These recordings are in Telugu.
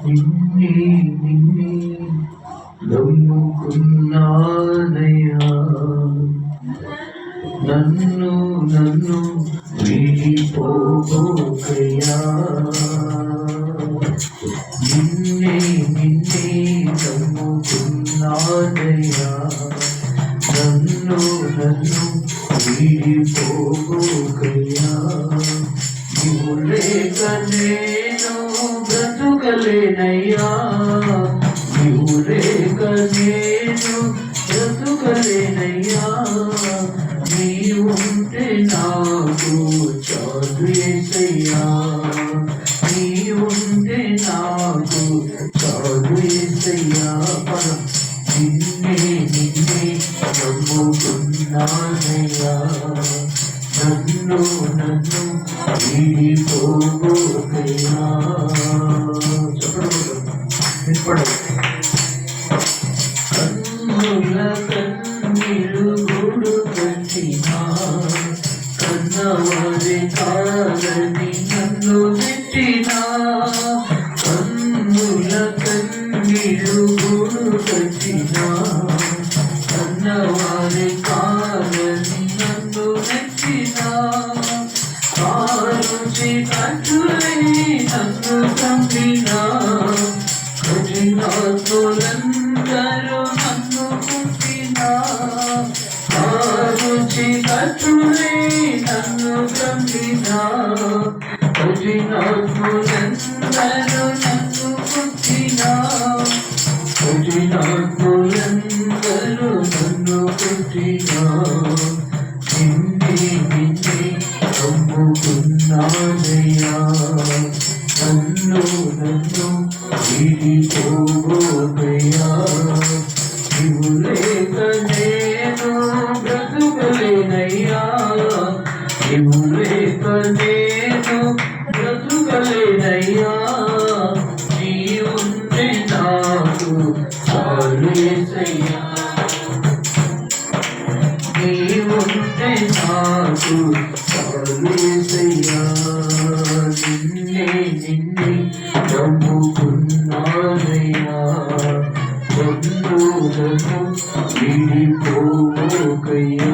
నిన్నే నిన్నే నమ్ముకున్నానయ్యా, నన్ను నన్ను విడిపోకయ్యా. నిన్నే నిన్నే నమ్ముకున్నానయ్యా, నన్ను నన్ను విడిపోకయ్యా. నీవు లేక నేను బ్రతుకలేనయ్యా, నీవు లేక నేను బ్రతుకలేనయ్యా. నీవుంటే నాకు చాలు యేసయ్యా, నీవుంటే నాకు చాలు యేసయ్యా. నిన్నే నిన్నే నమ్ముకున్నానయ్యా, నన్ను నన్ను విడిపోకయ్యా. కన్నుల కన్నీరు గూడు కట్టినా, కన్నవారి కాదని నన్ను పెట్టినా. కన్నుల కన్నీరు గూడు కట్టినా, కన్నవారి కాదని నన్ను పెట్టినా. కారుచి కట్టులై నన్ను చంపినా, కఠినాత్ములందరూ నన్ను పుట్టినా. కారుచి కట్టులై నన్ను చంపినా, కఠినాత్ములందరూ నన్ను పుట్టినా. కఠినాత్ములందరూ నన్ను పుట్టినా. నిన్నే నిన్నే నమ్ముకున్నానయ్యా, నన్ను నన్ను విడిపోకయ్యా. నీవు లేక నేను బ్రతుకలేనయ్యా, నీవు లేక నేను బ్రతుకలేనయ్యా. నీవుంటే నాకు చాలు యేసయ్యా, నీవుంటే నాకు చాలు యేసయ్యా. నిన్నే నిన్నే నమ్ముకున్నానయ్యా, నన్ను నన్ను విడిపోకయ్యా.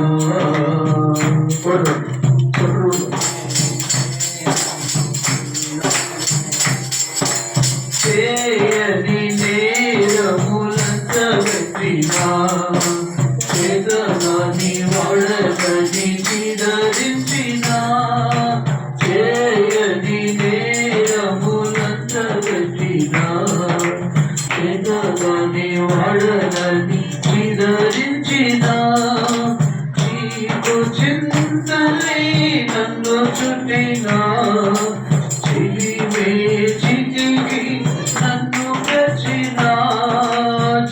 చేయని నేరములంత పెట్టినా, చేతనాని వాడని చిదరించినా. చేయని నేరములంత పెట్టినా, చేతనాని వాడని చిదరించినా. చీకు చింతలే నన్ను చుట్టినా, చిలిమే చితికి నన్ను గచ్చినా.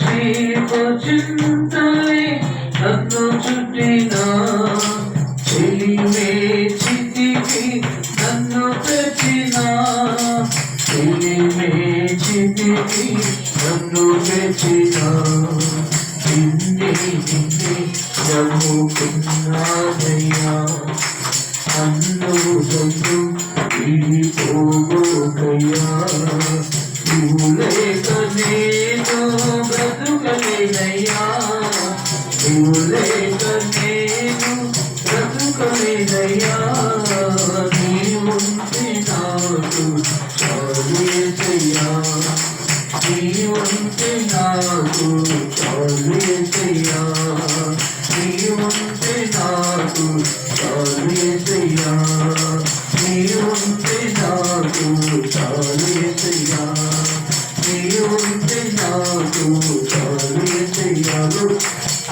చీకు చింతలే నన్ను చుట్టినా, చిలిమే చితికి నన్ను గచ్చినా. చిలిమే చితికి నన్ను గచ్చినా. నిన్నే నిన్నే నమ్ముకున్నానయ్యా, నన్ను నన్ను విడిపోకయ్యా. నీవు లేక నేను బ్రతుకలేనయ్యా, నీవు లేక నేను బ్రతుకలేనయ్యా. నీవుంటే నాకు చాలు యేసయ్యా, నీవుంటే నాకు చాలు యేసయ్యా, నీవుంటే నాకు చాలు యేసయ్యా, నీవుంటే నాకు చాలు యేసయ్యా, నీవుంటే నాకు చాలు యేసయ్యా,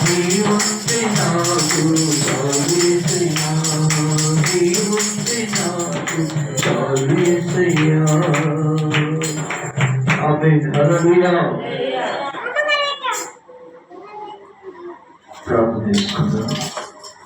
నీవుంటే నాకు చాలు యేసయ్యా, నీవుంటే నాకు చాలు యేసయ్యా. ఆమేన్. హల్లెలూయా. ప్రార్థన చేసుకుందాం.